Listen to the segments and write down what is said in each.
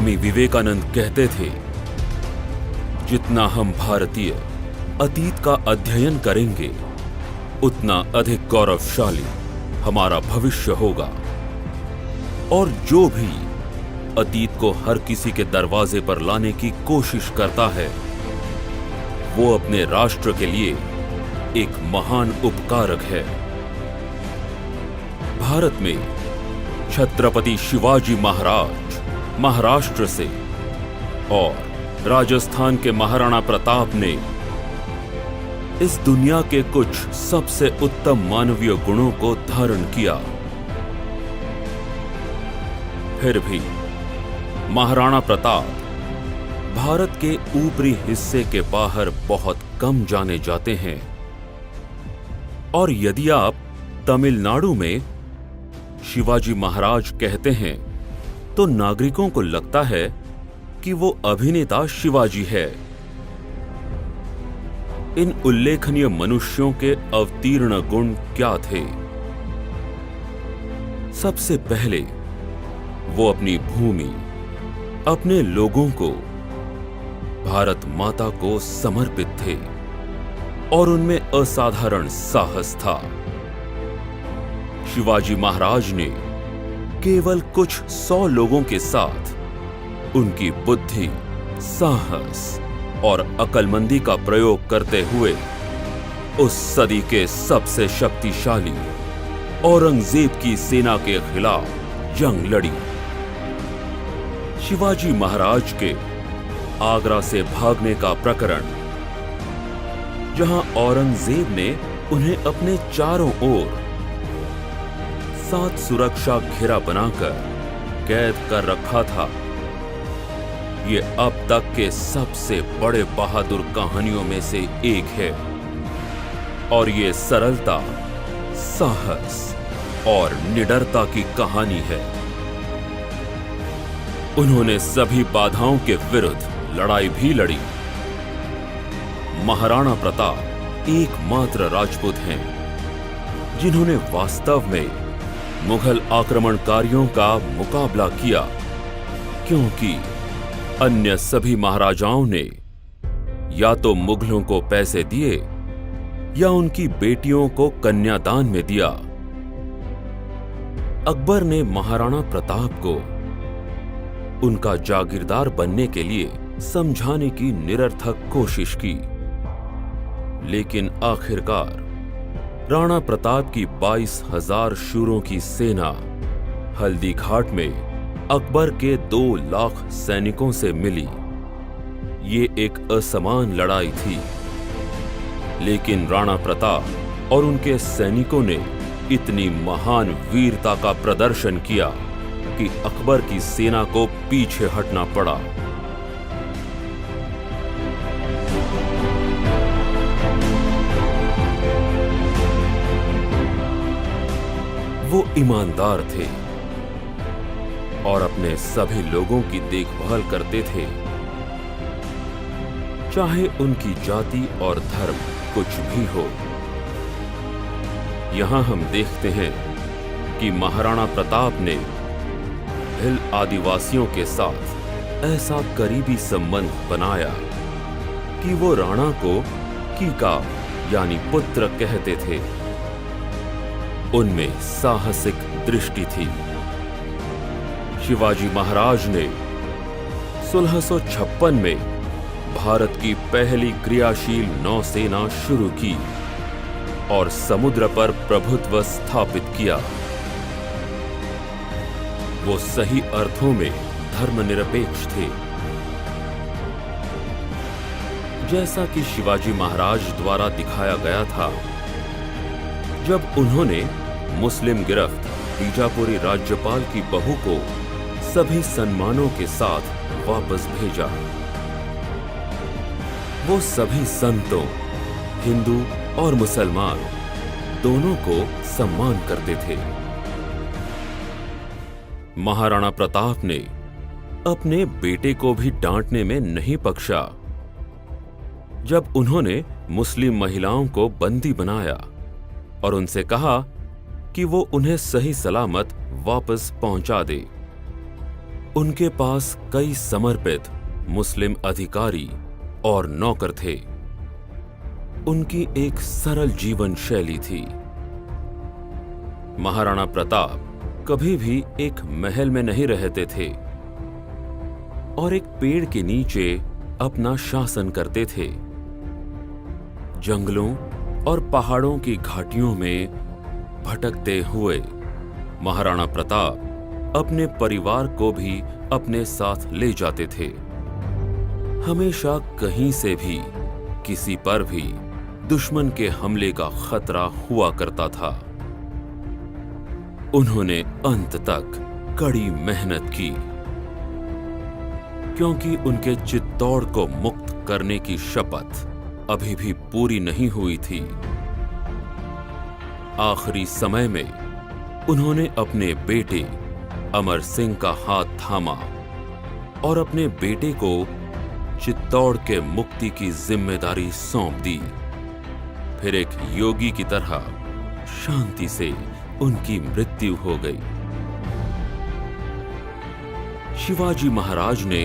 स्वामी विवेकानंद कहते थे, जितना हम भारतीय अतीत का अध्ययन करेंगे, उतना अधिक गौरवशाली हमारा भविष्य होगा। और जो भी अतीत को हर किसी के दरवाजे पर लाने की कोशिश करता है, वो अपने राष्ट्र के लिए एक महान उपकारक है। भारत में छत्रपति शिवाजी महाराज महाराष्ट्र से और राजस्थान के महाराणा प्रताप ने इस दुनिया के कुछ सबसे उत्तम मानवीय गुणों को धारण किया। फिर भी महाराणा प्रताप भारत के ऊपरी हिस्से के बाहर बहुत कम जाने जाते हैं। और यदि आप तमिलनाडु में शिवाजी महाराज कहते हैं, तो नागरिकों को लगता है कि वो अभिनेता शिवाजी है। इन उल्लेखनीय मनुष्यों के अवतीर्ण गुण क्या थे? सबसे पहले वो अपनी भूमि, अपने लोगों को, भारत माता को समर्पित थे और उनमें असाधारण साहस था। शिवाजी महाराज ने केवल कुछ 100 लोगों के साथ उनकी बुद्धि, साहस और अक्लमंदी का प्रयोग करते हुए उस सदी के सबसे शक्तिशाली औरंगजेब की सेना के खिलाफ जंग लड़ी। शिवाजी महाराज के आगरा से भागने का प्रकरण, जहां औरंगजेब ने उन्हें अपने चारों ओर 7 सुरक्षा घेरा बनाकर कैद कर रखा था, ये अब तक के सबसे बड़े बहादुर कहानियों में से एक है। और ये सरलता, साहस और निडरता की कहानी है। उन्होंने सभी बाधाओं के विरुद्ध लड़ाई भी लड़ी। महाराणा प्रताप एकमात्र राजपूत हैं जिन्होंने वास्तव में मुगल आक्रमणकारियों का मुकाबला किया, क्योंकि अन्य सभी महाराजाओं ने या तो मुगलों को पैसे दिए या उनकी बेटियों को कन्यादान में दिया। अकबर ने महाराणा प्रताप को उनका जागीरदार बनने के लिए समझाने की निरर्थक कोशिश की, लेकिन आखिरकार राणा प्रताप की 22,000 शूरों की सेना हल्दी घाट में अकबर के 2 लाख सैनिकों से मिली। ये एक असमान लड़ाई थी, लेकिन राणा प्रताप और उनके सैनिकों ने इतनी महान वीरता का प्रदर्शन किया कि अकबर की सेना को पीछे हटना पड़ा। वो ईमानदार थे और अपने सभी लोगों की देखभाल करते थे, चाहे उनकी जाति और धर्म कुछ भी हो। यहां हम देखते हैं कि महाराणा प्रताप ने भिल आदिवासियों के साथ ऐसा करीबी संबंध बनाया कि वो राणा को कीका यानी पुत्र कहते थे। उनमें साहसिक दृष्टि थी। शिवाजी महाराज ने 1656 में भारत की पहली क्रियाशील नौसेना शुरू की और समुद्र पर प्रभुत्व स्थापित किया। वो सही अर्थों में धर्मनिरपेक्ष थे। जैसा कि शिवाजी महाराज द्वारा दिखाया गया था, जब उन्होंने मुस्लिम गिरफ्त बीजापुरी राज्यपाल की बहू को सभी सम्मानों के साथ वापस भेजा। वो सभी संतों, हिंदू और मुसलमान दोनों को सम्मान करते थे। महाराणा प्रताप ने अपने बेटे को भी डांटने में नहीं बख्शा जब उन्होंने मुस्लिम महिलाओं को बंदी बनाया और उनसे कहा कि वो उन्हें सही सलामत वापस पहुंचा दे। उनके पास कई समर्पित मुस्लिम अधिकारी और नौकर थे। उनकी एक सरल जीवन शैली थी। महाराणा प्रताप कभी भी एक महल में नहीं रहते थे और एक पेड़ के नीचे अपना शासन करते थे। जंगलों और पहाड़ों की घाटियों में भटकते हुए महाराणा प्रताप अपने परिवार को भी अपने साथ ले जाते थे। हमेशा कहीं से भी किसी पर भी दुश्मन के हमले का खतरा हुआ करता था। उन्होंने अंत तक कड़ी मेहनत की, क्योंकि उनके चित्तौड़ को मुक्त करने की शपथ अभी भी पूरी नहीं हुई थी। आखिरी समय में उन्होंने अपने बेटे अमर सिंह का हाथ थामा और अपने बेटे को चित्तौड़ के मुक्ति की जिम्मेदारी सौंप दी। फिर एक योगी की तरह शांति से उनकी मृत्यु हो गई। शिवाजी महाराज ने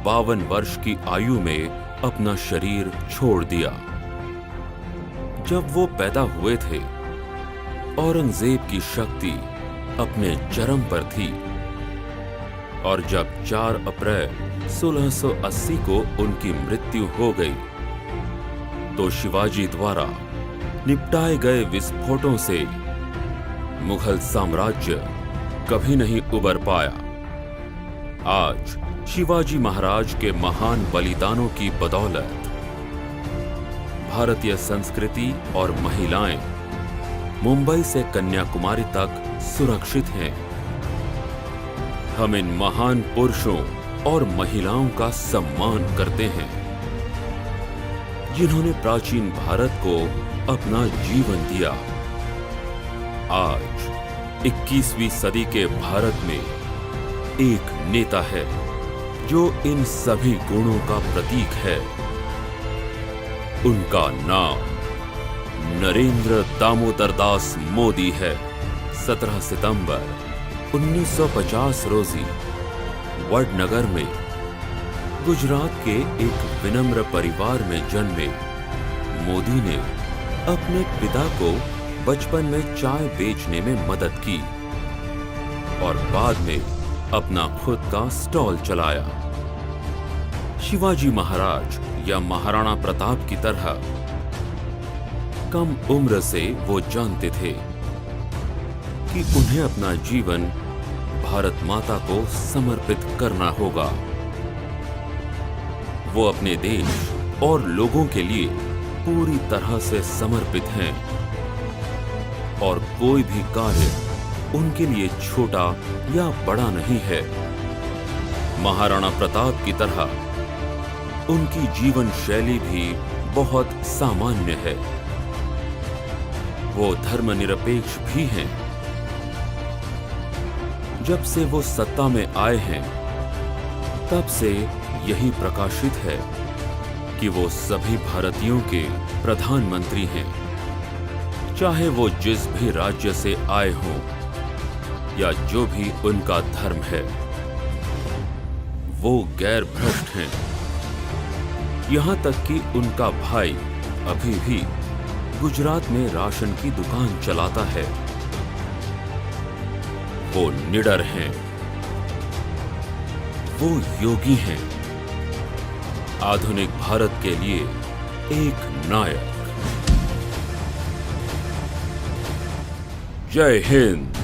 52 वर्ष की आयु में अपना शरीर छोड़ दिया। जब वो पैदा हुए थे, औरंगजेब की शक्ति अपने चरम पर थी और जब 4 अप्रैल 1680 को उनकी मृत्यु हो गई, तो शिवाजी द्वारा निपटाए गए विस्फोटों से मुगल साम्राज्य कभी नहीं उबर पाया। आज शिवाजी महाराज के महान बलिदानों की बदौलत भारतीय संस्कृति और महिलाएं मुंबई से कन्याकुमारी तक सुरक्षित हैं। हम इन महान पुरुषों और महिलाओं का सम्मान करते हैं, जिन्होंने प्राचीन भारत को अपना जीवन दिया। आज 21वीं सदी के भारत में एक नेता है जो इन सभी गुणों का प्रतीक है। उनका नाम नरेंद्र दामोदर दास मोदी है। 17 सितंबर 1950 रोजी वडनगर में गुजरात के एक विनम्र परिवार में जन्मे मोदी ने अपने पिता को बचपन में चाय बेचने में मदद की और बाद में अपना खुद का स्टॉल चलाया। शिवाजी महाराज या महाराणा प्रताप की तरह कम उम्र से वो जानते थे कि उन्हें अपना जीवन भारत माता को समर्पित करना होगा। वो अपने देश और लोगों के लिए पूरी तरह से समर्पित हैं और कोई भी कार्य उनके लिए छोटा या बड़ा नहीं है। महाराणा प्रताप की तरह उनकी जीवन शैली भी बहुत सामान्य है। वो धर्मनिरपेक्ष भी हैं। जब से वो सत्ता में आए हैं, तब से यही प्रकाशित है कि वो सभी भारतीयों के प्रधानमंत्री हैं, चाहे वो जिस भी राज्य से आए हों या जो भी उनका धर्म है। वो गैर भ्रष्ट हैं। यहां तक कि उनका भाई अभी भी गुजरात में राशन की दुकान चलाता है। वो निडर हैं। वो योगी हैं। आधुनिक भारत के लिए एक नायक। जय हिंद।